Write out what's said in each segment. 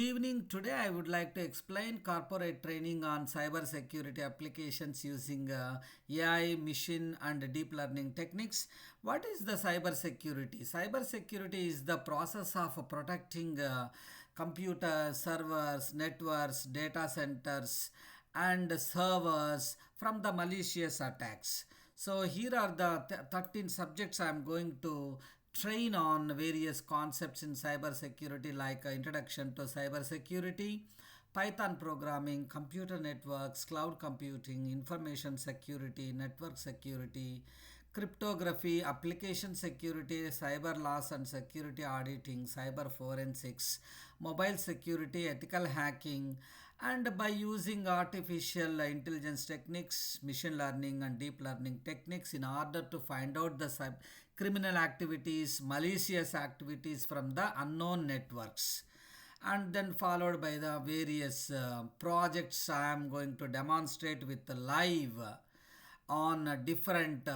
evening. Today I would like to explain corporate training on cyber security applications using AI, machine and deep learning techniques. What is the cyber security? Cyber security is the process of protecting computers, servers, networks, data centers and servers from the malicious attacks. So here are the 13 subjects I am going to train on various concepts in cyber security, like introduction to cyber security, Python programming, computer networks, cloud computing, information security, network security, cryptography, application security, cyber loss and security auditing, cyber forensics, mobile security, ethical hacking, and by using artificial intelligence techniques, machine learning and deep learning techniques in order to find out the criminal activities, malicious activities from the unknown networks, and then followed by the various projects I am going to demonstrate with live on different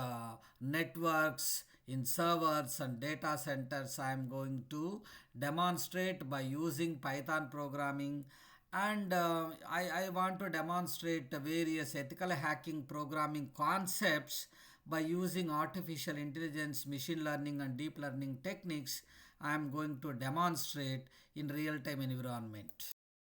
networks in servers and data centers. I am going to demonstrate by using Python programming, and I want to demonstrate various ethical hacking programming concepts by using artificial intelligence, machine learning and deep learning techniques. I am going to demonstrate in real-time environment.